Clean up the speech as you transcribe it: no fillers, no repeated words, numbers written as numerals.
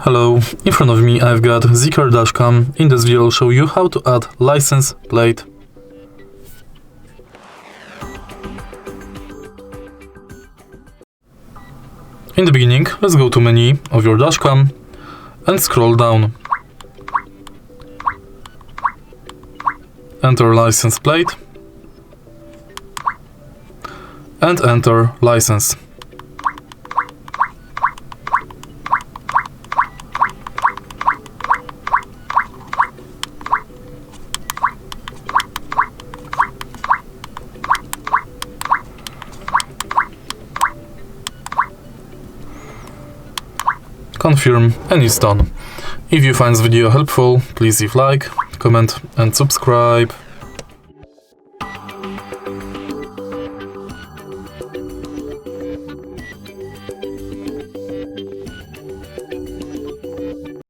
Hello, in front of me I've got ZEEKER.com. In this video I'll show you how to add license plate. In the beginning, let's go to menu of your dashcam and scroll down. Enter license plate and enter license. Confirm and it's done. If you find this video helpful, please leave like, comment and subscribe.